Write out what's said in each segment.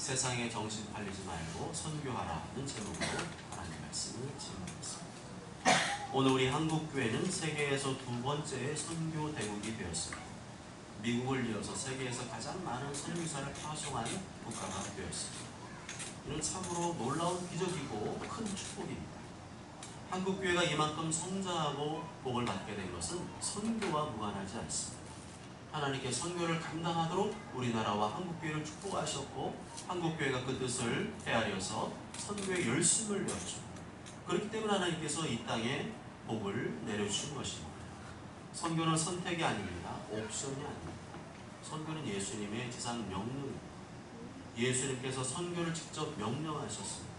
세상에 정신 팔리지 말고 선교하라는 제목으로 하나님의 말씀을 진행하겠습니다. 오늘 우리 한국교회는 세계에서 두 번째 선교 대국이 되었습니다. 미국을 이어서 세계에서 가장 많은 선교사를 파송한 국가가 되었습니다. 이는 참으로 놀라운 기적이고 큰 축복입니다. 한국교회가 이만큼 성장하고 복을 받게 된 것은 선교와 무관하지 않습니다. 하나님께 선교를 감당하도록 우리나라와 한국교회를 축복하셨고 한국교회가 그 뜻을 헤아려서 선교의 열심을 내었죠. 그렇기 때문에 하나님께서 이 땅에 복을 내려주신 것입니다. 선교는 선택이 아닙니다. 옵션이 아닙니다. 선교는 예수님의 지상 명령입니다. 예수님께서 선교를 직접 명령하셨습니다.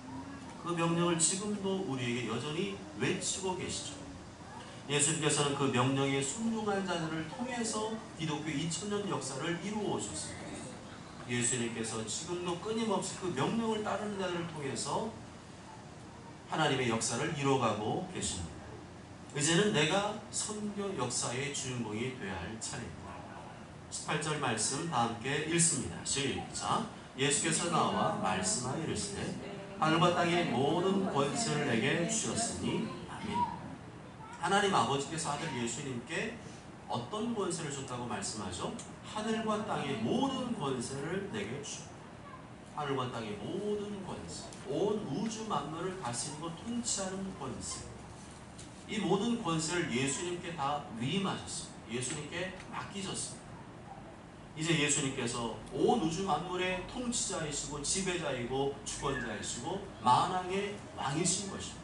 그 명령을 지금도 우리에게 여전히 외치고 계시죠. 예수님께서는 그 명령에 순종한 자들을 통해서 기독교 2000년 역사를 이루어 오셨습니다. 예수님께서 지금도 끊임없이 그 명령을 따르는 자들을 통해서 하나님의 역사를 이루어가고 계십니다. 이제는 내가 선교 역사의 주인공이 되어야 할 차례입니다. 18절 말씀 다 함께 읽습니다. 시작. 예수께서 나와 말씀하여 이르시되 하늘과 땅의 모든 권세를 내게 주셨으니 아멘. 하나님 아버지께서 아들 예수님께 어떤 권세를 줬다고 말씀하죠? 하늘과 땅의 모든 권세를 내게 주셨다. 하늘과 땅의 모든 권세, 온 우주 만물을 다스리고 통치하는 권세, 이 모든 권세를 예수님께 다 위임하셨습니다. 예수님께 맡기셨습니다. 이제 예수님께서 온 우주 만물의 통치자이시고 지배자이고 주권자이시고 만왕의 왕이신 것입니다.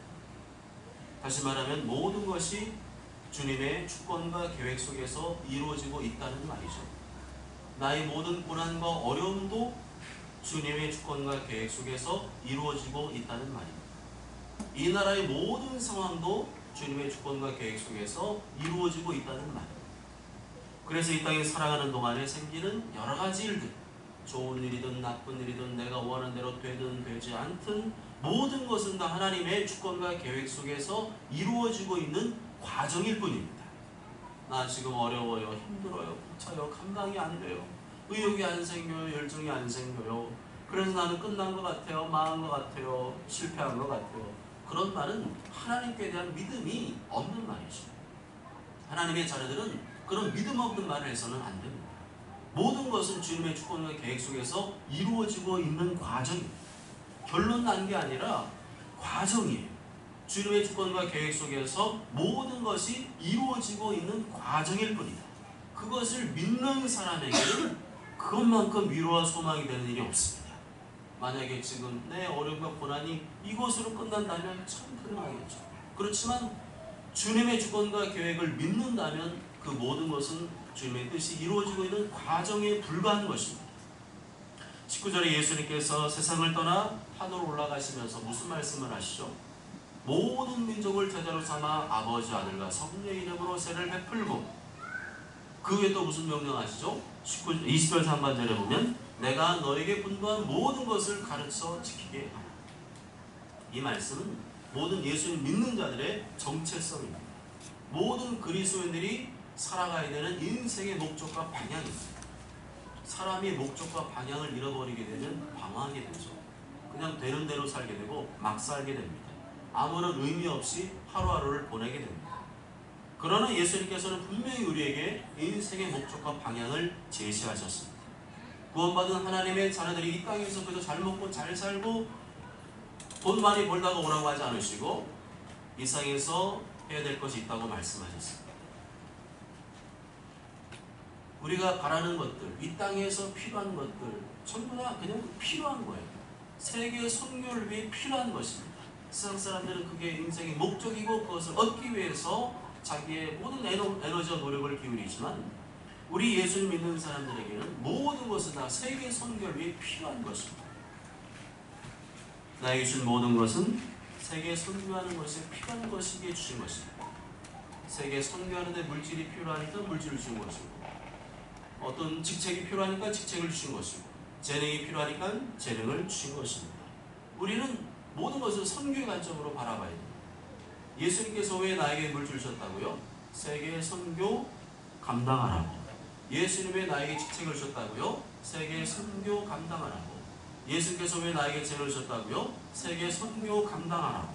다시 말하면 모든 것이 주님의 주권과 계획 속에서 이루어지고 있다는 말이죠. 나의 모든 고난과 어려움도 주님의 주권과 계획 속에서 이루어지고 있다는 말입니다. 이 나라의 모든 상황도 주님의 주권과 계획 속에서 이루어지고 있다는 말입니다. 그래서 이 땅에 살아가는 동안에 생기는 여러 가지 일들, 좋은 일이든 나쁜 일이든 내가 원하는 대로 되든 되지 않든 모든 것은 다 하나님의 주권과 계획 속에서 이루어지고 있는 과정일 뿐입니다. 나 지금 어려워요, 힘들어요, 벅차요, 감당이 안 돼요, 의욕이 안 생겨요, 열정이 안 생겨요, 그래서 나는 끝난 것 같아요, 망한 것 같아요, 실패한 것 같아요. 그런 말은 하나님께 대한 믿음이 없는 말이죠. 하나님의 자녀들은 그런 믿음 없는 말을 해서는 안 됩니다. 모든 것은 주님의 주권과 계획 속에서 이루어지고 있는 과정입니다. 결론 난 게 아니라 과정이에요. 주님의 주권과 계획 속에서 모든 것이 이루어지고 있는 과정일 뿐이다. 그것을 믿는 사람에게는 그것만큼 위로와 소망이 되는 일이 없습니다. 만약에 지금 내 어려움과 고난이 이것으로 끝난다면 참 불행하겠죠. 그렇지만 주님의 주권과 계획을 믿는다면 그 모든 것은 주님의 뜻이 이루어지고 있는 과정에 불과한 것입니다. 19절에 예수님께서 세상을 떠나 하늘로 올라가시면서 무슨 말씀을 하시죠? 모든 민족을 제자로 삼아 아버지 아들과 성령의 이름으로 세례를 베풀고, 그 후에 또 무슨 명령하시죠? 20절 상반절에 보면 내가 너에게 분부한 모든 것을 가르쳐 지키게 하라. 이 말씀은 모든 예수님 믿는 자들의 정체성입니다. 모든 그리스도인들이 살아가야 되는 인생의 목적과 방향입니다. 사람이 목적과 방향을 잃어버리게 되면 방황하게 되죠. 그냥 되는 대로 살게 되고 막 살게 됩니다. 아무런 의미 없이 하루하루를 보내게 됩니다. 그러나 예수님께서는 분명히 우리에게 인생의 목적과 방향을 제시하셨습니다. 구원받은 하나님의 자녀들이 이 땅에서 그저 잘 먹고 잘 살고 돈 많이 벌다가 오라고 하지 않으시고 이 세상에서 해야 될 것이 있다고 말씀하셨습니다. 우리가 바라는 것들, 이 땅에서 필요한 것들 전부 다 그냥 필요한 거예요. 세계 선교를 위해 필요한 것입니다. 세상 사람들은 그게 인생의 목적이고 그것을 얻기 위해서 자기의 모든 에너지와 노력을 기울이지만 우리 예수님 믿는 사람들에게는 모든 것은 다 세계 선교를 위해 필요한 것입니다. 나에게 주신 모든 것은 세계 선교하는 것에 필요한 것이기에 주신 것입니다. 세계 선교하는 데 물질이 필요하니까 물질을 주신 것이고, 어떤 직책이 필요하니까 직책을 주신 것이고, 재능이 필요하니까 재능을 주신 것입니다. 우리는 모든 것을 선교의 관점으로 바라봐야 됩니다. 예수님께서 왜 나에게 물질 주셨다고요? 세계 선교 감당하라고. 예수님 왜 나에게 직책을 주셨다고요? 세계 선교 감당하라고. 예수께서 왜 나에게 죄를 주셨다고요? 세계 선교 감당하라.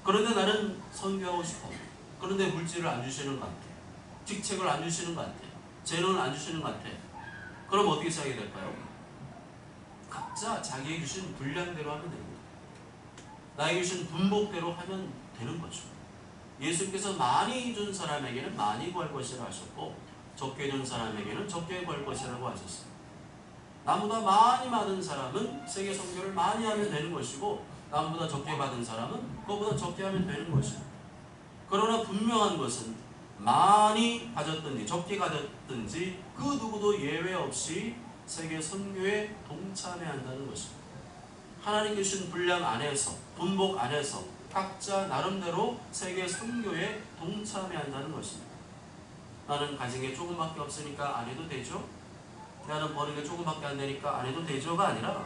그런데 나는 선교하고 싶어. 그런데 물질을 안 주시는 것 같아. 직책을 안 주시는 것 같아. 재능을 안 주시는 것 같아. 그럼 어떻게 시작이 될까요? 각자 자기에게 주신 분량대로 하면 됩니다. 나에게 주신 분복대로 하면 되는 거죠. 예수께서 많이 준 사람에게는 많이 구할 것이라고 하셨고 적게 준 사람에게는 적게 구할 것이라고 하셨어요. 나보다 많이 받은 사람은 세계 선교를 많이 하면 되는 것이고 나보다 적게 받은 사람은 그것보다 적게 하면 되는 것이에요. 그러나 분명한 것은 많이 가졌든지 적게 가졌든지 그 누구도 예외 없이 세계 선교에 동참해야 한다는 것입니다. 하나님께 주신 분량 안에서 분복 안에서 각자 나름대로 세계 선교에 동참해야 한다는 것입니다. 나는 가진 게 조금밖에 없으니까 안 해도 되죠? 나는 버는 게 조금밖에 안 되니까 안 해도 되죠가 아니라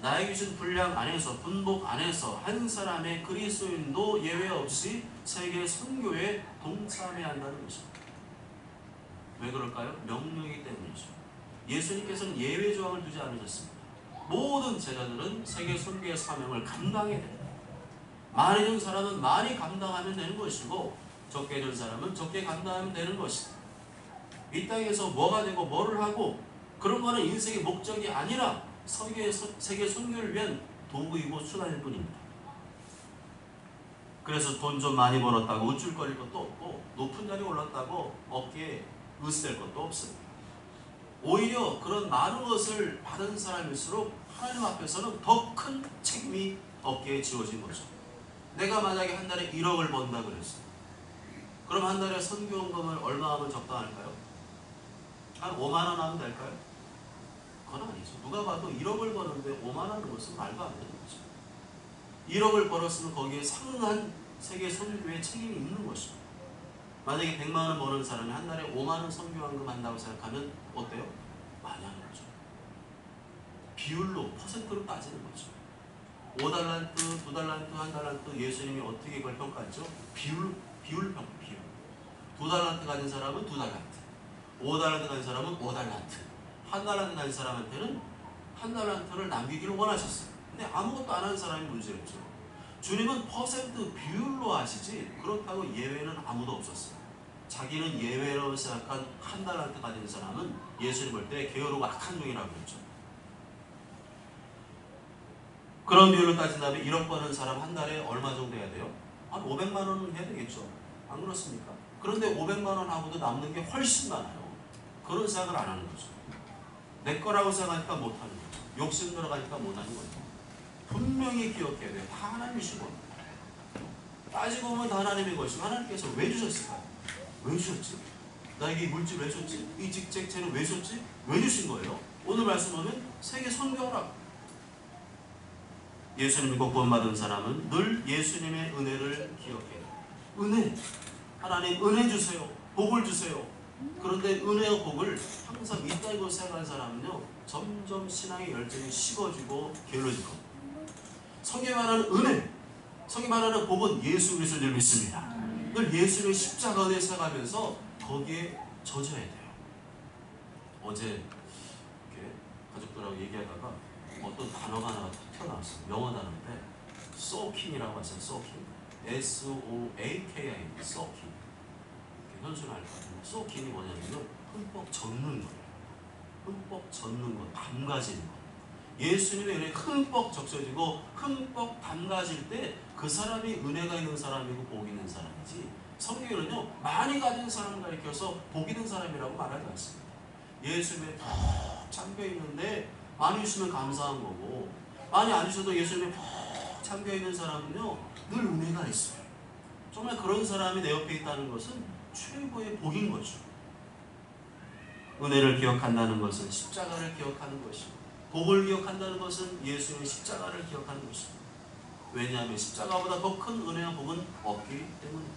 나에게 주신 분량 안에서 분복 안에서 한 사람의 그리스도인도 예외 없이 세계 선교에 동참해야 한다는 것입니다. 왜 그럴까요? 명령이기 때문이죠. 예수님께서는 예외 조항을 두지 않으셨습니다. 모든 제자들은 세계 선교의 사명을 감당해야 됩니다. 많이 준 사람은 많이 감당하면 되는 것이고 적게 준 사람은 적게 감당하면 되는 것입니다. 이 땅에서 뭐가 되고 뭐를 하고 그런 거는 인생의 목적이 아니라 세계 선교를 위한 도구이고 수단일 뿐입니다. 그래서 돈 좀 많이 벌었다고 우쭐거릴 것도 없고 높은 자리에 올랐다고 어깨에 으스댈 것도 없습니다. 오히려 그런 많은 것을 받은 사람일수록 하나님 앞에서는 더 큰 책임이 어깨에 지워진 거죠. 내가 만약에 한 달에 1억을 번다 그랬어요. 그럼 한 달에 선교원금을 얼마 하면 적당할까요? 한 5만 원 하면 될까요? 그건 아니죠. 누가 봐도 1억을 버는데 5만 원 하는 것은 말도 안 되는 거죠. 1억을 벌었으면 거기에 상응한 세계 선교의 책임이 있는 것입니다. 만약에 100만 원 버는 사람이 한 달에 5만 원 선교원금 한다고 생각하면 어때요? 많이 하는 거죠. 비율로 퍼센트로 따지는 거죠. 5달란트, 2달란트, 1달란트 예수님이 어떻게 그걸 평가했죠? 비율 평가, 비율. 2달란트 가진 사람은 2달란트, 5달란트 가진 사람은 5달란트, 1달란트 가진 사람한테는 1달란트를 남기기를 원하셨어요. 근데 아무것도 안 한 사람이 문제였죠. 주님은 퍼센트 비율로 하시지 그렇다고 예외는 아무도 없었어요. 자기는 예외라고 생각한 1달란트 가진 사람은 예수님 볼 때 게으르고 악한 종이라고 했죠. 그런 비율로 따진다면 1억 버는 사람 한 달에 얼마 정도 해야 돼요? 한 500만 원은 해야 되겠죠. 안 그렇습니까? 그런데 500만 원 하고도 남는 게 훨씬 많아요. 그런 생각을 안 하는 거죠. 내 거라고 생각하니까 못하는 거죠. 욕심 들어가니까 못하는 거죠. 분명히 기억해야 돼요. 다 하나님이신 겁니다. 따지고 보면 다 하나님의 것이고 하나님께서 왜 주셨을까요? 왜 주셨지? 나에게 이 물질 왜 줬지? 이 직책체는 왜 줬지? 왜 주신 거예요? 오늘 말씀 보면 세계 선교하라. 예수님 믿고 구원받은 사람은 늘 예수님의 은혜를 기억해요. 은혜, 하나님 은혜 주세요. 복을 주세요. 그런데 은혜와 복을 항상 있다고 생각하는 사람은요 점점 신앙의 열정이 식어지고 게을러질 겁니다. 성경에 말하는 은혜, 성경에 말하는 복은 예수 그리스도를 믿습니다. 늘 예수님의 십자가 은혜 생각하면서 거기에 젖어야 돼요. 어제 이렇게 가족들하고 얘기하다가 어떤 단어가 하나 튀어나왔어요. 영어 단어인데 soaking이라고 하죠. soaking, S-O-A-K-I, soaking. 현수는 알 거 같은데 soaking이 뭐냐면요 흠뻑 젖는 거예요. 흠뻑 젖는 것, 담가지는 것. 예수님의 은혜에 흠뻑 적셔지고 흠뻑 담가질 때 그 사람이 은혜가 있는 사람이고 복 있는 사람이지, 성경에는요 많이 가진 사람을 가리켜서 복 있는 사람이라고 말하지 않습니다. 예수님에 푹 잠겨있는데 많이 주시면 감사한 거고, 많이 안 주셔도 예수님에 푹 잠겨있는 사람은요 늘 은혜가 있어요. 정말 그런 사람이 내 옆에 있다는 것은 최고의 복인 거죠. 은혜를 기억한다는 것은 십자가를 기억하는 것이고, 복을 기억한다는 것은 예수님의 십자가를 기억하는 것입니다. 왜냐하면 십자가보다 더 큰 은혜와 복은 없기 때문입니다.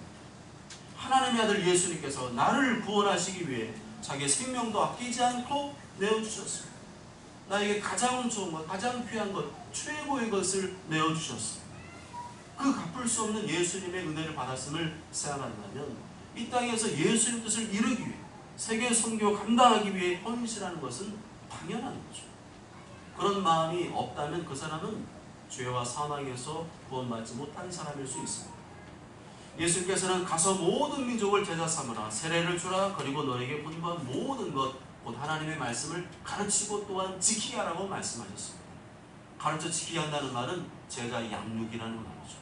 하나님의 아들 예수님께서 나를 구원하시기 위해 자기의 생명도 아끼지 않고 내어주셨습니다. 나에게 가장 좋은 것, 가장 귀한 것, 최고의 것을 내어주셨습니다. 그 갚을 수 없는 예수님의 은혜를 받았음을 생각한다면 이 땅에서 예수님 뜻을 이루기 위해 세계 선교 감당하기 위해 헌신하는 것은 당연한 거죠. 그런 마음이 없다면 그 사람은 죄와 사망에서 구원받지 못한 사람일 수 있습니다. 예수님께서는 가서 모든 민족을 제자 삼으라, 세례를 주라, 그리고 너에게 분부한 모든 것 곧 하나님의 말씀을 가르치고 또한 지키게 하라고 말씀하셨습니다. 가르쳐 지키게 한다는 말은 제자 양육이라는 말이죠.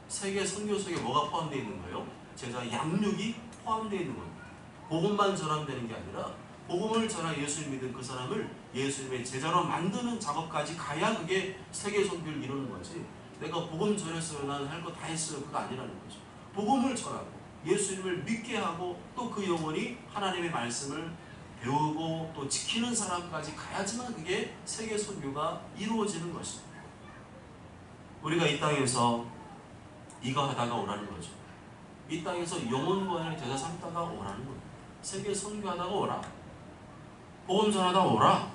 세계 선교 속에 뭐가 포함되어 있는 거예요? 제자 양육이 포함되어 있는 겁니다. 복음만 전하면 게 아니라 복음을 전하 예수를 믿은 그 사람을 예수님의 제자로 만드는 작업까지 가야 그게 세계 선교를 이루는 거지. 내가 복음 전했어요, 나는 할 거 다 했어요, 그거 아니라는 거죠. 복음을 전하고 예수님을 믿게 하고 또 그 영혼이 하나님의 말씀을 배우고 또 지키는 사람까지 가야지만 그게 세계 선교가 이루어지는 것입니다. 우리가 이 땅에서 이거 하다가 오라는 거죠. 이 땅에서 영혼 구원을 제자 삼다가 오라는 겁니다. 세계 선교하다가 오라. 복음 전하다 오라.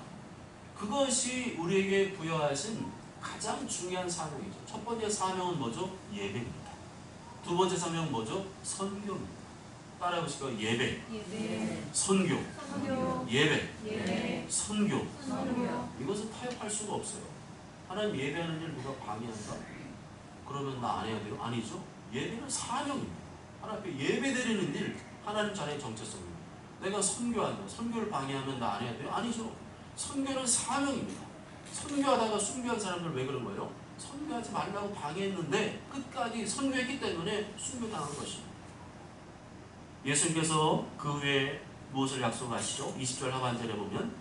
그것이 우리에게 부여하신 가장 중요한 사명이죠. 첫 번째 사명은 뭐죠? 예배입니다. 두 번째 사명은 뭐죠? 선교입니다. 따라해보실까요? 예배, 선교, 예배, 선교. 이것은 타협할 수가 없어요. 하나님 예배하는 일 누가 방해한다? 그러면 나 안 해야 돼요? 아니죠. 예배는 사명입니다. 하나님 앞에 예배 드리는 일, 하나님 자녀의 정체성입니다. 내가 선교한다. 선교를 방해하면 나 안 해야 돼요? 아니죠. 선교는 사명입니다. 선교하다가 순교한 사람들 왜 그런 거예요? 선교하지 말라고 방해했는데 끝까지 선교했기 때문에 순교당한 것입니다. 예수님께서 그 후에 무엇을 약속하시죠? 20절 하반절에 보면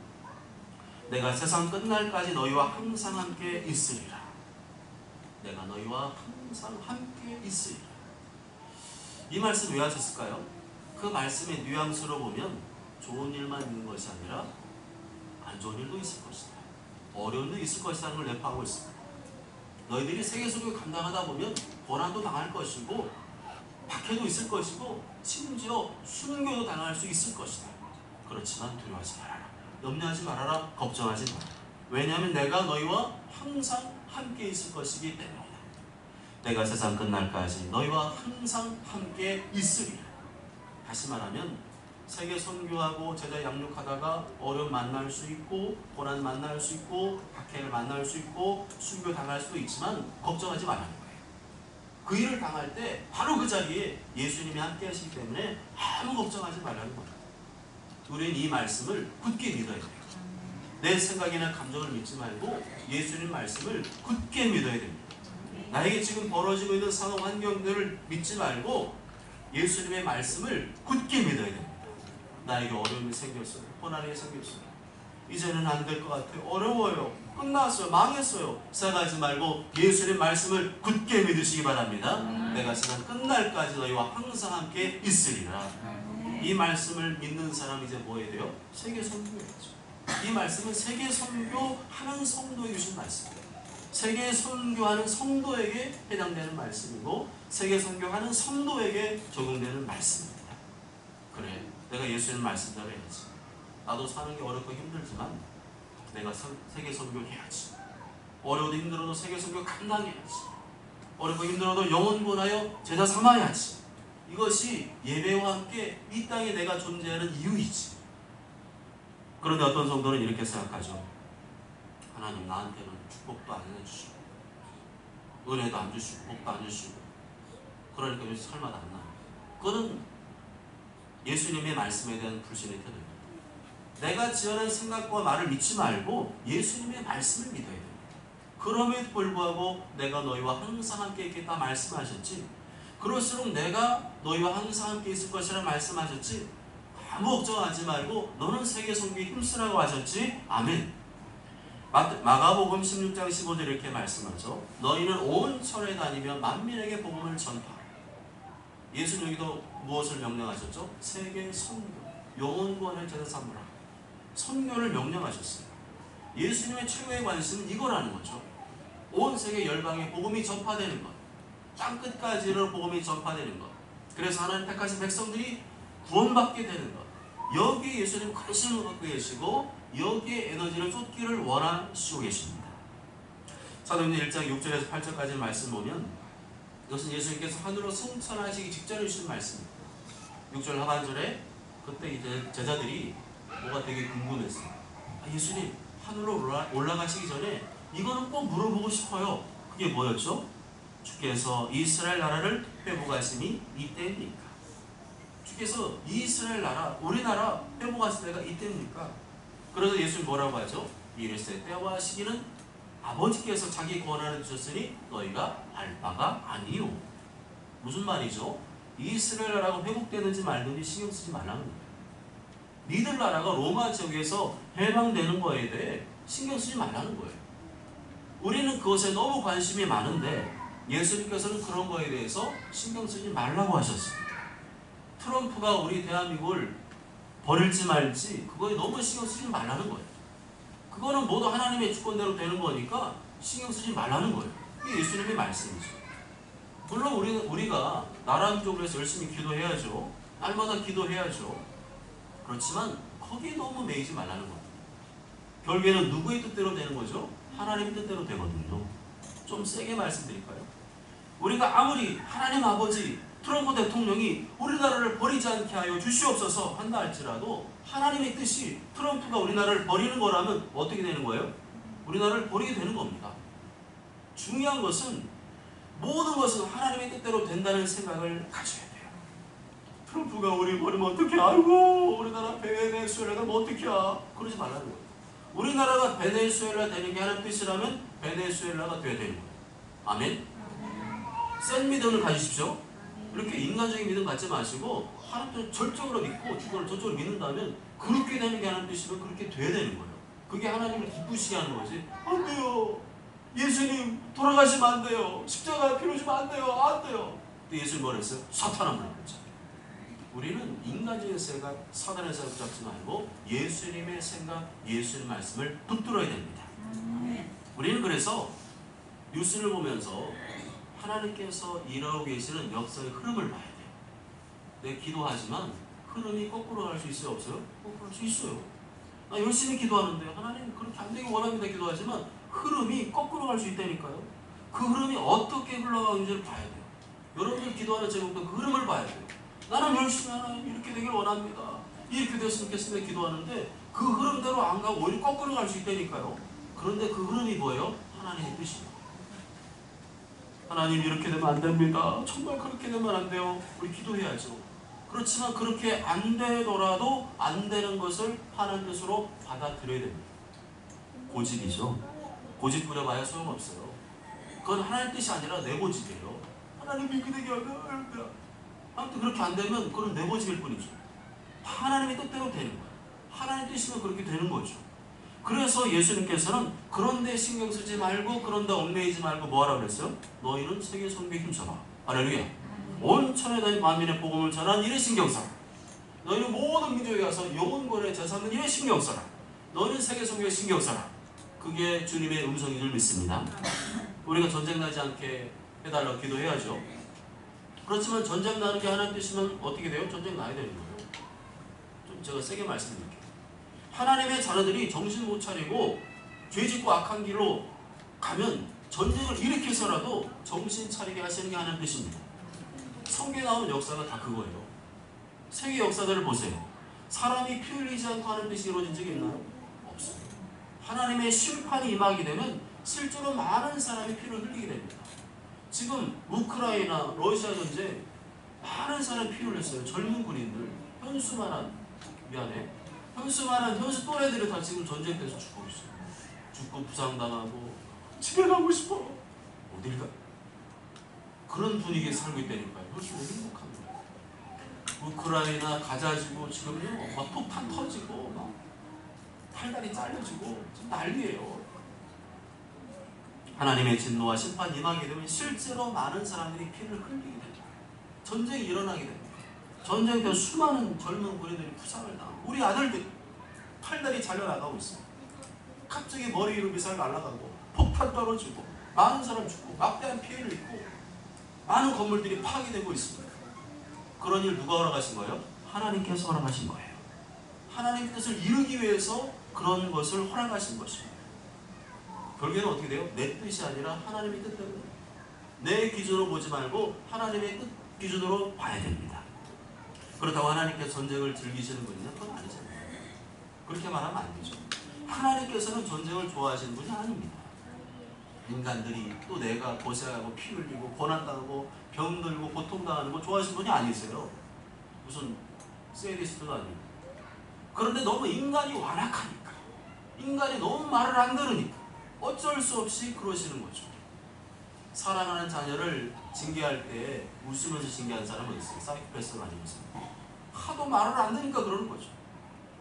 내가 세상 끝날까지 너희와 항상 함께 있으리라. 내가 너희와 항상 함께 있으리라. 이 말씀 왜 하셨을까요? 그 말씀의 뉘앙스로 보면 좋은 일만 있는 것이 아니라 안 좋은 일도 있을 것이다. 어려운 일도 있을 것이라는 걸 내포하고 있습니다. 너희들이 세계선교 감당하다 보면 고난도 당할 것이고 박해도 있을 것이고 심지어 순교도 당할 수 있을 것이다. 그렇지만 두려워하지 말아라. 염려하지 말아라. 걱정하지 말아라. 왜냐하면 내가 너희와 항상 함께 있을 것이기 때문이다. 내가 세상 끝날까지 너희와 항상 함께 있으리라. 다시 말하면 세계 선교하고 제자 양육하다가 어려움 만날 수 있고 고난 만날 수 있고 박해를 만날 수 있고 순교 당할 수도 있지만 걱정하지 말라는 거예요. 그 일을 당할 때 바로 그 자리에 예수님이 함께 하시기 때문에 아무 걱정하지 말라는 거예요. 우리는 이 말씀을 굳게 믿어야 돼요. 내 생각이나 감정을 믿지 말고 예수님 말씀을 굳게 믿어야 됩니다. 나에게 지금 벌어지고 있는 상황 환경들을 믿지 말고 예수님의 말씀을 굳게 믿어야 됩니다. 나에게 어려움이 생겼어요. 고난이 생겼어요. 이제는 안 될 것 같아요. 어려워요. 끝났어요. 망했어요. 생각하지 말고 예수님의 말씀을 굳게 믿으시기 바랍니다. 내가 세상 끝날까지 너희와 항상 함께 있으리라. 이 말씀을 믿는 사람이 이제 뭐 해야 돼요? 세계 선교해야죠. 이 말씀은 세계 선교하는 성도에 주신 말씀이에요. 세계 선교하는 성도에게 해당되는 말씀이고 세계 선교하는 성도에게 적용되는 말씀입니다. 그래, 내가 예수님 말씀대로 해야지. 나도 사는 게 어렵고 힘들지만 내가 세계 선교를 해야지. 어려워도 힘들어도 세계 선교 감당해야지. 어렵고 힘들어도 영혼 구원하여 제자 삼아야지. 이것이 예배와 함께 이 땅에 내가 존재하는 이유이지. 그런데 어떤 성도는 이렇게 생각하죠. 하나님 나한테는 축복도 안 해주시고 은혜도 안 주시고 복도 안 주시고 그러니까 요새 설마도 안 나요. 그거는 예수님의 말씀에 대한 불신의 태도입니다. 내가 지어낸 생각과 말을 믿지 말고 예수님의 말씀을 믿어야 됩니다. 그럼에도 불구하고 내가 너희와 항상 함께 있겠다 말씀하셨지. 그럴수록 내가 너희와 항상 함께 있을 것이라 말씀하셨지. 아무 걱정하지 말고 너는 세계 선교에 힘쓰라고 하셨지. 아멘. 마가복음 16장 15절 이렇게 말씀하죠. 너희는 온 천에 다니며 만민에게 복음을 전파하라. 예수는 여기도 무엇을 명령하셨죠? 세계 선교, 영혼 구원을 제자 삼으라. 선교를 명령하셨어요. 예수님의 최고의 관심은 이거라는 거죠. 온 세계 열방에 복음이 전파되는 것, 땅끝까지로 복음이 전파되는 것, 그래서 하나님 택하신 백성들이 구원받게 되는 것, 여기에 예수님 관심을 갖고 계시고 여기에 에너지를 쏟기를 원하시고 계십니다. 사도행전 1장 6절에서 8절까지 말씀 보면 이것은 예수님께서 하늘로 승천하시기 직전에 주신 말씀입니다. 6절 하반절에 그때 이제 제자들이 뭐가 되게 궁금했어요. 예수님 하늘로 올라가시기 전에 이거는 꼭 물어보고 싶어요. 그게 뭐였죠? 주께서 이스라엘 나라를 회복하심이 이때입니까? 주께서 이스라엘 나라, 우리나라 회복하실 때가 이때입니까? 그래서 예수님 뭐라고 하죠? 이르시되 때와 시기는 아버지께서 자기 권한을 주셨으니 너희가 알 바가 아니요. 무슨 말이죠? 이스라엘 나라가 회복되는지 말든지 신경 쓰지 말라는 거예요. 니들 나라가 로마 제국에서 해방되는 거에 대해 신경 쓰지 말라는 거예요. 우리는 그것에 너무 관심이 많은데 예수님께서는 그런 거에 대해서 신경 쓰지 말라고 하셨습니다. 트럼프가 우리 대한민국을 버릴지 말지 그거에 너무 신경 쓰지 말라는 거예요. 그거는 모두 하나님의 주권대로 되는 거니까 신경 쓰지 말라는 거예요. 이게 예수님의 말씀이죠. 물론 우리가 나라 쪽으로 해서 열심히 기도해야죠. 날마다 기도해야죠. 그렇지만 거기에 너무 매이지 말라는 거예요. 결국에는 누구의 뜻대로 되는 거죠? 하나님의 뜻대로 되거든요. 좀 세게 말씀드릴까요? 우리가 아무리 하나님 아버지 트럼프 대통령이 우리나라를 버리지 않게 하여 주시옵소서 한다 할지라도 하나님의 뜻이 트럼프가 우리나라를 버리는 거라면 어떻게 되는 거예요? 우리나라를 버리게 되는 겁니다. 중요한 것은 모든 것은 하나님의 뜻대로 된다는 생각을 가져야 돼요. 트럼프가 우리 버리면 어떡해? 아이고 우리나라 베네수엘라 되면 어떡해? 그러지 말라는 거예요. 우리나라가 베네수엘라 되는 게 하나님 뜻이라면 베네수엘라가 돼야 되는 거예요. 아멘? 센 믿음을 가지십시오. 이렇게 인간적인 믿음 갖지 마시고 하나님을 절적으로 믿고 주권을 저쪽으로 믿는다면 그렇게 되는 게 하나님 뜻이면 그렇게 돼야 되는 거예요. 그게 하나님을 기쁘시게 하는 거지. 안 돼요. 예수님 돌아가시면 안 돼요. 십자가 피로 주면 안 돼요. 안 돼요. 근데 예수님 뭐라 했어요? 사탄아 물러가자. 우리는 인간적인 생각, 사단의 생각 붙잡지 말고 예수님의 생각, 예수님의 말씀을 붙들어야 됩니다. 우리는 그래서 뉴스를 보면서 하나님께서 일하고 계시는 역사의 흐름을 봐야 돼요. 내가 기도하지만 흐름이 거꾸로 갈 수 있어요? 없어요? 거꾸로 갈 수 있어요. 나 열심히 기도하는데 하나님 그렇게 안 되길 원합니다 기도하지만 흐름이 거꾸로 갈 수 있다니까요. 그 흐름이 어떻게 흘러가는지를 봐야 돼요. 여러분들 기도하는 제목도 그 흐름을 봐야 돼요. 나는 열심히 하나님 이렇게 되길 원합니다. 이렇게 됐으면 좋겠습니다 기도하는데 그 흐름대로 안 가고 오히려 거꾸로 갈 수 있다니까요. 그런데 그 흐름이 뭐예요? 하나님의 뜻이에요. 하나님 이렇게 되면 안 됩니다. 정말 그렇게 되면 안 돼요. 우리 기도해야죠. 그렇지만 그렇게 안 되더라도 안 되는 것을 하나님 뜻으로 받아들여야 됩니다. 고집이죠. 고집 부려봐야 소용없어요. 그건 하나님 뜻이 아니라 내 고집이에요. 하나님 이렇게 되게 하면 아무튼 그렇게 안 되면 그건 내 고집일 뿐이죠. 하나님의 뜻대로 되는 거예요. 하나님 뜻이면 그렇게 되는 거죠. 그래서 예수님께서는 그런데 신경 쓰지 말고 그런데 얽매이지 말고 뭐하라 그랬어요? 너희는 세계 선교에 힘써라. 할렐루야. 온 천에 다니 만민의 복음을 전한 일에 신경 써라. 너희는 모든 민족에 가서 영혼권의 제사는 일에 신경 써라. 너희는 세계 선교에 신경 써라. 그게 주님의 음성인 줄 믿습니다. 우리가 전쟁 나지 않게 해달라고 기도해야죠. 그렇지만 전쟁 나는 게 하나님 뜻이면 어떻게 돼요? 전쟁 나야 되는 거예요. 좀 제가 세게 말씀드릴게요. 하나님의 자녀들이 정신 못 차리고 죄짓고 악한 길로 가면 전쟁을 일으켜서라도 정신 차리게 하시는 게 하나님 뜻입니다. 성경에 나오는 역사가 다 그거예요. 세계 역사들을 보세요. 사람이 피 흘리지 않고 하는 뜻이 이루어진 적이 있나요? 없어요. 하나님의 심판이 임하게 되면 실제로 많은 사람이 피를 흘리게 됩니다. 지금 우크라이나 러시아 전쟁 많은 사람이 피 흘렸어요. 젊은 군인들 현수만한 현수 또래들이 다 지금 전쟁터에서 죽고 있어요. 죽고 부상당하고 집에 가고 싶어. 어딜 가? 그런 분위기에 살고 있다니까요. 현수는 행복합니다. 우크라이나 가자지고 지금요 막 폭탄 터지고 막 팔다리 잘려지고 지금 난리예요. 하나님의 진노와 심판이 임하게 되면 실제로 많은 사람들이 피를 흘리게 됩니다. 전쟁이 일어나게 됩니다. 전쟁 때 수많은 젊은 군인들이 부상을 당하고 우리 아들들이 팔다리 잘려나가고 있습니다. 갑자기 머리 위로 미사일 날아가고 폭탄 떨어지고 많은 사람 죽고 막대한 피해를 입고 많은 건물들이 파괴되고 있습니다. 그런 일 누가 허락하신 거예요? 하나님께서 허락하신 거예요. 하나님의 뜻을 이루기 위해서 그런 것을 허락하신 것입니다. 결국에는 어떻게 돼요? 내 뜻이 아니라 하나님의 뜻대로 내 기준으로 보지 말고 하나님의 뜻 기준으로 봐야 됩니다. 그렇다고 하나님께서 전쟁을 즐기시는 분이냐? 그건 아니잖아요. 그렇게 말하면 안 되죠. 하나님께서는 전쟁을 좋아하시는 분이 아닙니다. 인간들이 또 내가 고생하고 피 흘리고 고난당하고 병들고 고통당하는 거 좋아하시는 분이 아니세요. 무슨 세디스트도 아니고. 그런데 너무 인간이 완악하니까, 인간이 너무 말을 안 들으니까 어쩔 수 없이 그러시는 거죠. 사랑하는 자녀를 징계할 때 웃으면서 징계하는 사람은 있어요. 사이코패스가 아니면서 하도 말을 안 듣니까 그러는 거죠.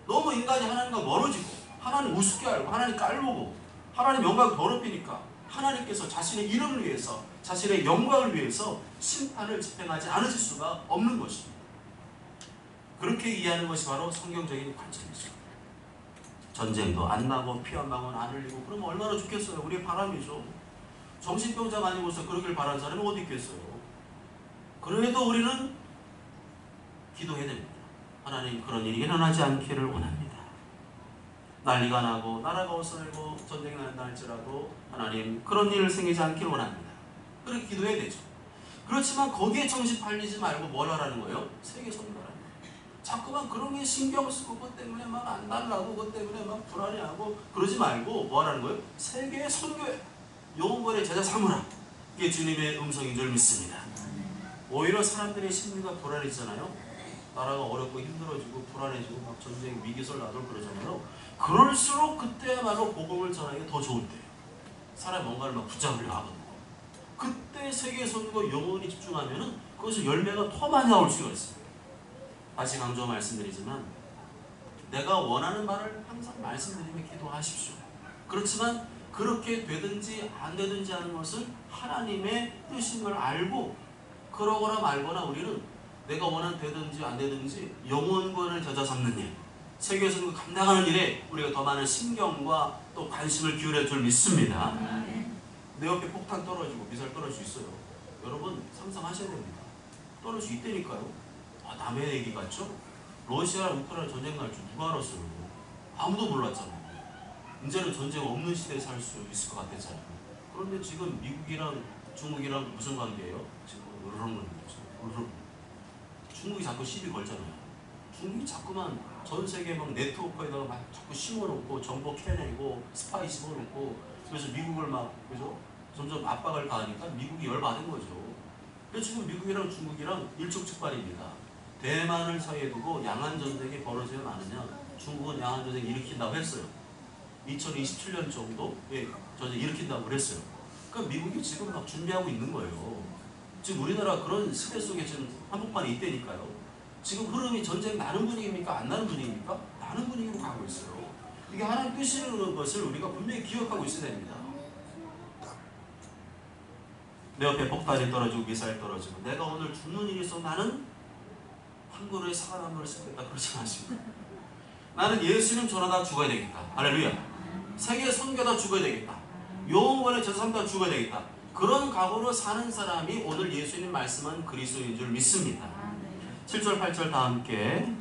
너무 인간이 하나님과 멀어지고 하나님 우습게 알고 하나님 깔보고 하나님 영광을 더럽히니까 하나님께서 자신의 이름을 위해서 자신의 영광을 위해서 심판을 집행하지 않으실 수가 없는 것입니다. 그렇게 이해하는 것이 바로 성경적인 관점이죠. 전쟁도 안 나고 피 한 방울 안 흘리고 그러면 얼마나 좋겠어요. 우리의 바람이죠. 정신병자가 아니고서 그러길 바라는 사람이 어디 있겠어요. 그래도 우리는 기도해야 됩니다. 하나님, 그런 일이 일어나지 않기를 원합니다. 난리가 나고 나라가 어설고 전쟁이 날지라도 하나님, 그런 일 생기지 않기를 원합니다. 그렇게 기도해야 되죠. 그렇지만 거기에 정신 팔리지 말고 뭘 하라는 거예요? 세계 선교하라는 거예요. 자꾸만 그런 게 신경 쓰고 그것 때문에 막 안 날라고 그것 때문에 막 불안해하고 그러지 말고 뭐 하라는 거예요? 세계 선교에 영혼권의 제자 삼으라. 이게 주님의 음성인 줄 믿습니다. 오히려 사람들의 심리가 불안해지잖아요. 나라가 어렵고 힘들어지고 불안해지고 막 전쟁 위기설 나돌 그러잖아요. 그럴수록 그때야말로 복음을 전하기가 더 좋을 때예요. 사람이 뭔가를 막 붙잡으려 하거든요. 그때 세계 선교 영혼이 집중하면은 거기서 열매가 더 많이 나올 수가 있어요. 다시 강조 말씀드리지만 내가 원하는 말을 항상 말씀드리며 기도하십시오. 그렇지만 그렇게 되든지 안 되든지 하는 것은 하나님의 뜻인 걸 알고 그러거나 말거나 우리는 내가 원하는 되든지 안 되든지 영혼권을 저자 삼는 일, 세계에서 감당하는 일에 우리가 더 많은 신경과 또 관심을 기울여 줄 믿습니다. 내 옆에 폭탄 떨어지고 미사일 떨어질 수 있어요. 여러분 상상하셔야 됩니다. 떨어질 수 있다니까요. 남의 얘기 같죠? 러시아랑 우크라이나 전쟁 날 줄 누가 알았어요? 아무도 몰랐잖아요. 이제는 전쟁 없는 시대에 살 수 있을 것 같았잖아요. 그런데 지금 미국이랑 중국이랑 무슨 관계예요? 지금 중국이 자꾸 시비 걸잖아요. 중국이 자꾸만 전 세계 막 네트워크에다가 막 자꾸 심어놓고 정보 캐내고 스파이 심어놓고 그래서 미국을 막 그죠? 점점 압박을 가하니까 미국이 열받은 거죠. 그래서 지금 미국이랑 중국이랑 일촉즉발입니다. 대만을 사이에 두고 양안 전쟁이 벌어지면 않으냐? 중국은 양안 전쟁 일으킨다고 했어요. 2027년 정도에 전쟁 일으킨다고 그랬어요. 그러니까 미국이 지금 막 준비하고 있는 거예요. 지금 우리나라 그런 시대 속에 지금 한복판에 있다니까요. 지금 흐름이 전쟁 나는 분위기입니까? 안 나는 분위기입니까? 나는 분위기로 가고 있어요. 이게 하나님 뜻이라는 것을 우리가 분명히 기억하고 있어야 됩니다. 내 옆에 폭탄이 떨어지고 미사일 떨어지고 내가 오늘 죽는 일이 있어 나는 한 그루에 사과 한 그루 씹겠다 그러지 마시고 나는 예수님 전하다 죽어야 되겠다. 할렐루야. 세계 선교다 죽어야 되겠다. 영원의 제사 삼다 죽어야 되겠다. 그런 각오로 사는 사람이 오늘 예수님 말씀한 그리스도인 줄 믿습니다. 7절 8절 다 함께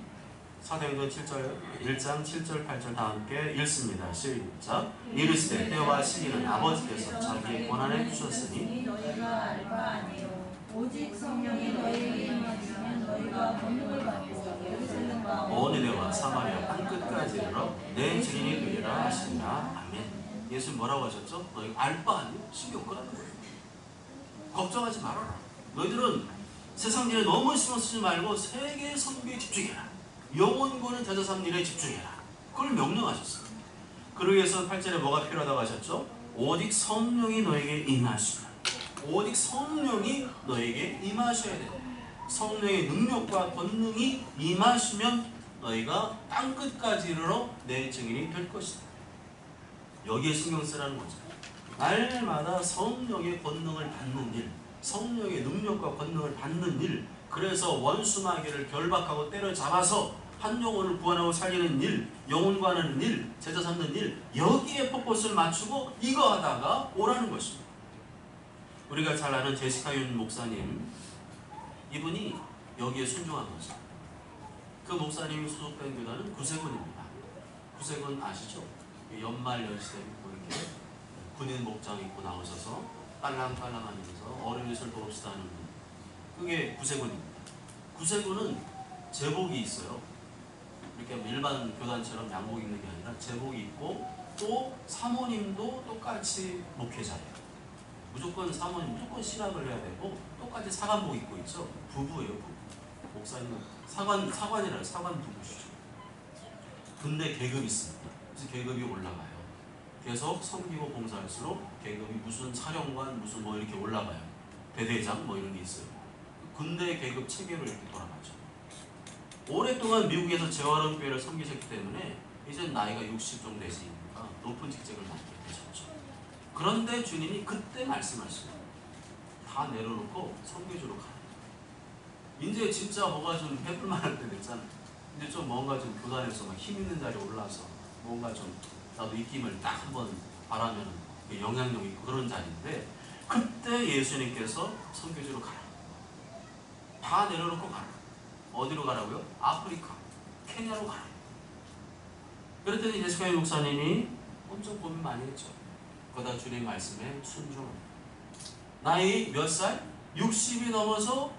사도행전 1장 7절 8절 다 함께 읽습니다. 시작. 이르시되 때와 시기는 아버지께서 자기의 권한에 주셨으니 너희가 알 바 아니요 오직 성령이 너희에게 임하시면 너희가 권능을 받고 예루살렘과 온 유대와 사마리아 땅끝까지 이르러 내 증인이 되리라 하시니라. 아멘. 예수님 뭐라고 하셨죠? 너희가 알 바 아니요? 신경 끄라는 거예요. 걱정하지 말아라. 너희들은 세상 일에 너무 신경 쓰지 말고 세계 선교에 집중해라. 영혼권을 제자 삼는 일에 집중해라. 그걸 명령하셨어요. 그러기 위해서 8절에 뭐가 필요하다고 하셨죠? 오직 성령이 너에게 임하시라. 오직 성령이 너에게 임하셔야 된다. 성령의 능력과 권능이 임하시면 너희가 땅끝까지 이르러 내 증인이 될 것이다. 여기에 신경 쓰라는 거죠. 날마다 성령의 권능을 받는 일, 성령의 능력과 권능을 받는 일, 그래서 원수마귀를 결박하고 때려잡아서 한 영혼을 구원하고 살리는 일, 영혼과 하는 일, 제자 삼는 일, 여기에 포커스를 맞추고 이거 하다가 오라는 것입니다. 우리가 잘 아는 제시카 윤 목사님, 이분이 여기에 순종한 거죠. 그 목사님이 소속된 교단은 구세군입니다. 구세군 아시죠? 연말 연시에 이렇게 군인 목장 입고 나오셔서 딸랑딸랑 하면서 어린이술 돕시다 하는 분. 그게 구세군입니다. 구세군은 제복이 있어요. 이렇게 일반 교단처럼 양복 입는 게 아니라 제복 입고 또 사모님도 똑같이 목회자예요. 무조건 사모님 무조건 신학을 해야 되고 똑같이 사관복 입고 있죠. 부부예요. 부부. 목사님은 사관이라요. 사관 부부시죠. 근데 계급이 있습니다. 그래서 계급이 올라가요. 계속 섬기고 봉사할수록 계급이 무슨 사령관 무슨 뭐 이렇게 올라가요. 대대장 뭐 이런 게 있어요. 군대 계급 체계로 이렇게 돌아가죠. 오랫동안 미국에서 재활원 교회를 섬기셨기 때문에 이제 나이가 60 정도 되시니까 높은 직책을 맡게 되셨죠. 그런데 주님이 그때 말씀하시고 다 내려놓고 선교주로 가라. 이제 진짜 뭐가 좀 해볼만할 때 됐잖아. 이제 좀 뭔가 좀 교단에서 막 힘 있는 자리에 올라서 뭔가 좀 나도 입김을 딱 한번 바라면 영향력 있고 그런 자리인데 그때 예수님께서 선교주로 가라. 다 내려놓고 가라. 어디로 가라고요? 아프리카, 케냐로 가라. 그랬더니 제스카이 목사님이 엄청 고민 많이 했죠. 그러다 주님 말씀에 순종합니다. 나이 몇 살? 60이 넘어서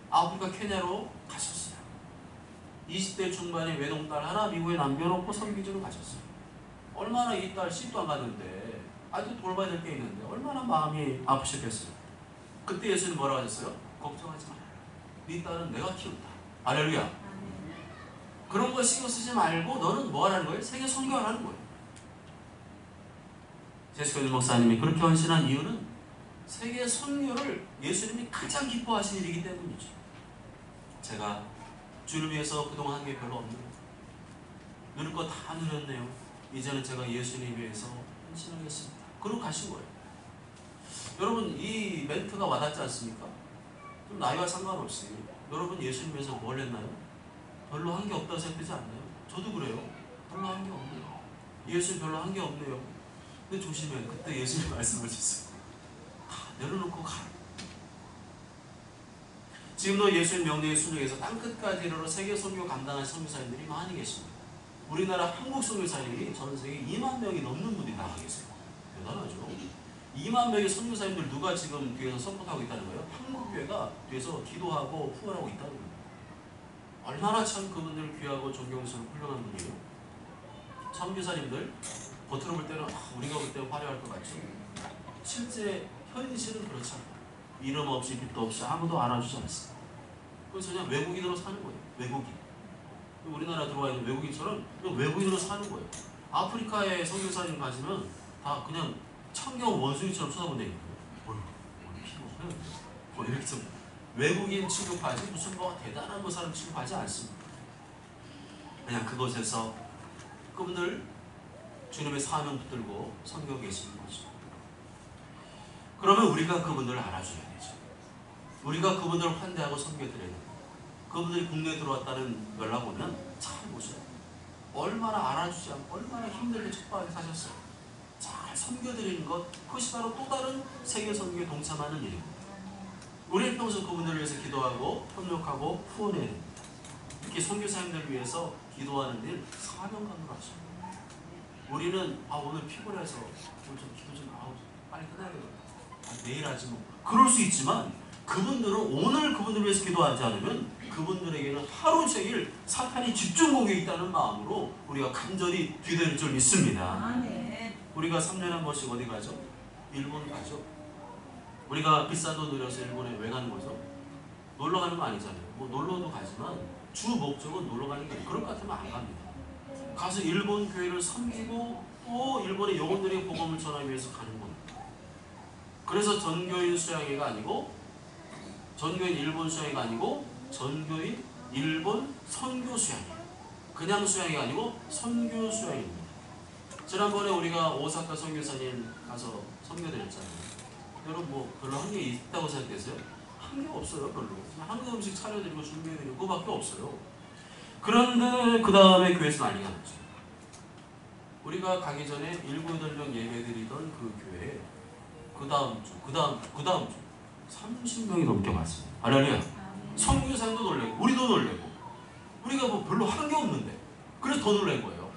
아프리카 케냐로 가셨어요. 20대 중반에 외동딸 하나 미국에 남겨놓고 선교지로 가셨어요. 얼마나 이 딸 씹도 안 갔는데 아직도 돌봐야 될 게 있는데 얼마나 마음이 아프셨겠어요. 그때 예수님 뭐라고 하셨어요? 걱정하지 마라. 네 딸은 내가 키운다. 할렐루야. 그런 거 신경 쓰지 말고 너는 뭐 하라는 거예요? 세계 선교하라는 거예요. 제스카이 목사님이 그렇게 헌신한 이유는 세계 선교를 예수님이 가장 기뻐하신 일이기 때문이죠. 제가 주를 위해서 그동안 한 게 별로 없네요. 누릴 거 다 누렸네요. 이제는 제가 예수님 위해서 헌신하겠습니다. 그러고 가신 거예요. 여러분 이 멘트가 와닿지 않습니까? 좀 나이와 상관없이 여러분 예수님 위해서 뭘 했나요? 별로 한 게 없다고 생각하지 않나요? 저도 그래요. 별로 한 게 없네요. 예수님 별로 한 게 없네요. 근데 조심해. 그때 예수님 말씀하셨어요. 다 내려놓고 가라. 지금도 예수님 명령에 순종해서 땅끝까지 이르러 세계 선교 감당한 선교사님들이 많이 계십니다. 우리나라 한국 선교사님이 전 세계 2만 명이 넘는 분이 나와 계세요. 대단하죠. 2만 명의 선교사님들 누가 지금 뒤에서 서포트하고 있다는 거예요? 한국교회가 뒤에서 기도하고 후원하고 있다는 거예요. 얼마나 참 그분들 귀하고 존경스러운 훌륭한 분이에요. 선교사님들 겉으로 볼 때는 우리가 볼 때 화려할 것 같죠. 실제 현실은 그렇지 않아요. 이름 없이 빛도 없이 아무도 알아주지 않습니다. 그래서 그냥 외국인으로 사는 거예요. 외국인. 우리나라 들어와 있는 외국인처럼 그냥 외국인으로 사는 거예요. 아프리카에 선교사님 가시면 다 그냥 청경 원숭이처럼 쳐다본다는 거예요. 피곤해. 이렇게 좀 외국인 취급하지 무슨 뭐 대단한 뭐 사람 취급하지 않습니다. 그냥 그곳에서 그분들 주님의 사명 붙들고 선교 계시는 거죠. 그러면 우리가 그분들을 알아줘야 되죠. 우리가 그분들을 환대하고 섬겨드려야 돼요. 그분들이 국내에 들어왔다는 연락 오면 잘 보세요. 얼마나 알아주지 않고 얼마나 힘들게 척박하게 사셨어요. 잘 섬겨드리는 것, 그것이 바로 또 다른 세계 선교에 동참하는 일입니다. 우리는 평소 그분들을 위해서 기도하고 협력하고 후원해야 됩니다. 이렇게 선교사님들을 위해서 기도하는 일 사명감으로 하죠. 우리는 오늘 피곤해서 오늘 좀 기도 좀 빨리 끝나야겠다. 내일 하지 뭐. 그럴 수 있지만 그분들은 오늘 그분들을 위해서 기도하지 않으면 그분들에게는 하루 종일 사탄이 집중 공격이 있다는 마음으로 우리가 간절히 기도할 줄 믿습니다. 네. 우리가 3년에 한 번씩 어디 가죠? 일본 가죠. 우리가 비싼 돈 들여서 일본에 왜 가는 거죠? 놀러 가는 거 아니잖아요. 뭐 놀러도 가지만 주 목적은 놀러 가는 게 아니에요. 그럴 것 같으면 안 갑니다. 가서 일본 교회를 섬기고 또 일본의 영혼들의 복음을 전하기 위해서 가는 겁니다. 그래서 전교인 수양회가 아니고 전교인 일본 수양회가 아니고 전교인 일본 선교 수양회. 그냥 수양회가 아니고 선교 수양회입니다. 지난번에 우리가 오사카 선교사님 가서 섬겨드렸잖아요. 여러분 뭐 별로 한 게 있다고 생각했어요? 한 게 없어요. 별로. 한국 음식 차려드리고 준비해드리고 그거밖에 없어요. 그런데 그 다음에 교회에서 난리가 났죠. 우리가 가기 전에 7, 8명 예배드리던 그 교회에 그 다음 주 30명이 넘게 왔습니다. 할렐루야. 선교사님도 놀래고 우리도 놀래고 우리가 뭐 별로 한 게 없는데 그래서 더 놀란 거예요.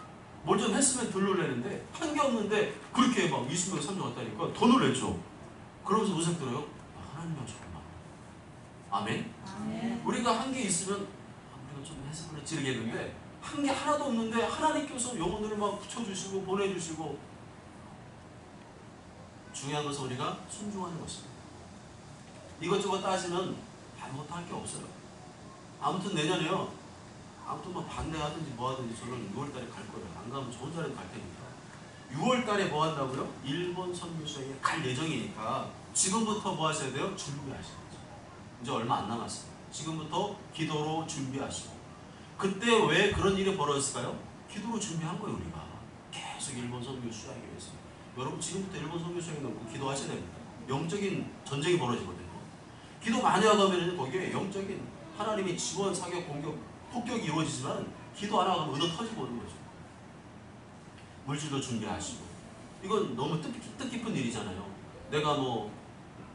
뭘 좀 했으면 덜 놀라는데 한 게 없는데 그렇게 막 20명 30명 왔다니까 더 놀랬죠. 그러면서 의식 들어요. 하나님은 정말 아멘? 아멘. 우리가 한 게 있으면 우리가 좀 해석을 지르겠는데 한 게 하나도 없는데 하나님께서 영혼들을 막 붙여주시고 보내주시고. 중요한 것은 우리가 순종하는 것입니다. 이것저것 따지면 아무것도 할 게 없어요. 아무튼 내년에요. 아무튼 뭐 반대하든지 뭐 하든지 저는 6월달에 갈 거예요. 안 가면 저 혼자라도 갈 테니까. 6월달에 뭐 한다고요? 일본 선교 수행에 갈 예정이니까 지금부터 뭐 하셔야 돼요? 준비하셔야죠. 이제 얼마 안 남았어요. 지금부터 기도로 준비하시고. 그때 왜 그런 일이 벌어졌을까요? 기도로 준비한 거예요. 우리가 계속 일본 선교 수행하기 위해서. 여러분 지금부터 일본 선교 수행에 넣고 기도하셔야 됩니다. 영적인 전쟁이 벌어지거든요. 기도 많이 하고 하면 거기에 영적인 하나님의 지원, 사격, 공격, 폭격이 이루어지지만 기도 안 하고 의도 터지고 오는 거죠. 물질도 준비하시고. 이건 너무 뜻깊은 일이잖아요. 내가 뭐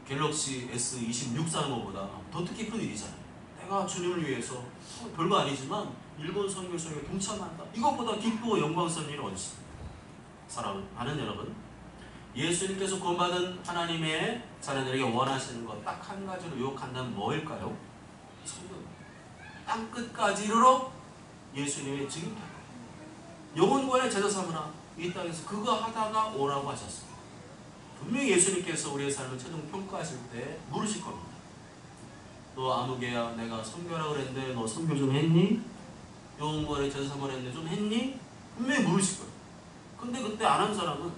갤럭시 S26 사는 것보다 더 뜻깊은 일이잖아요. 내가 주님을 위해서 별거 아니지만 일본 선교 수행에 동참한다. 이것보다 기쁘고 영광스러운 일이 어디 있습니까? 사랑하는 여러분, 예수님께서 구원받은 하나님의 자녀들에게 원하시는 것 딱 한 가지로 요약한다면 뭐일까요? 성경. 땅끝까지 이르러 예수님의 증인하라. 영혼과의 제자 삼으라. 이 땅에서 그거 하다가 오라고 하셨습니다. 분명히 예수님께서 우리의 삶을 최종 평가하실 때 물으실 겁니다. 너 아무개야, 내가 선교하라고 그랬는데 너 선교 좀 했니? 영혼과의 제자 삼으라 했는데 좀 했니? 분명히 물으실 거예요. 근데 그때 안 한 사람은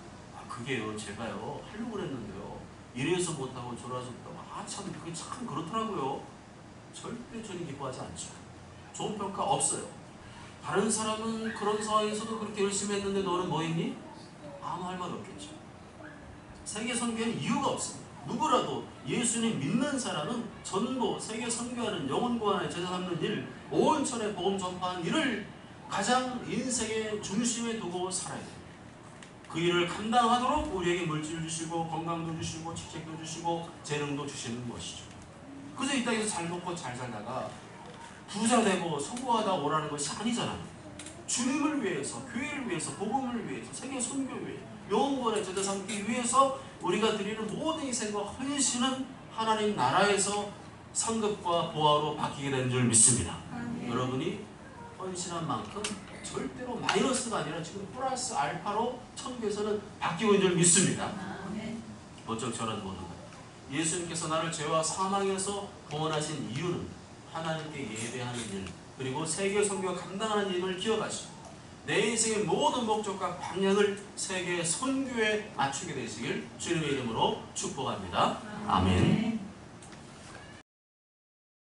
그게요, 제가요 하려고 그랬는데요 이래서 못하고 저래서 못하고 참 그게 참 그렇더라고요. 절대 저는 기뻐하지 않죠. 좋은 평가 없어요. 다른 사람은 그런 상황에서도 그렇게 열심히 했는데 너는 뭐 했니? 아무 할 말 없겠죠. 세계 선교에는 이유가 없습니다. 누구라도 예수님 믿는 사람은 전도, 세계 선교하는, 영혼 구원하는, 제자 삼는 일, 온천에 복음 전파하는 일을 가장 인생의 중심에 두고 살아야 돼요. 그 일을 감당하도록 우리에게 물질을 주시고 건강도 주시고 직책도 주시고 재능도 주시는 것이죠. 그래서 이 땅에서 잘 먹고 잘 살다가 부자 되고 성공하다 오라는 것이 아니잖아요. 주님을 위해서, 교회를 위해서, 복음을 위해서, 세계 선교 위해, 영원의 제자 삼기 위해서 우리가 드리는 모든 희생과 헌신은 하나님 나라에서 상급과 보화로 바뀌게 되는 줄 믿습니다. 여러분이 헌신한 만큼 절대로 마이너스가 아니라 지금 플러스 알파로 천국에서는 바뀌고 있는 줄 믿습니다. 어쩌고 저런 모든 것. 예수님께서 나를 죄와 사망에서 구원하신 이유는 하나님께 예배하는 일, 그리고 세계 선교가 감당하는 일을 기억하시고 내 인생의 모든 목적과 방향을 세계 선교에 맞추게 되시길 주님의 이름으로 축복합니다. 아멘.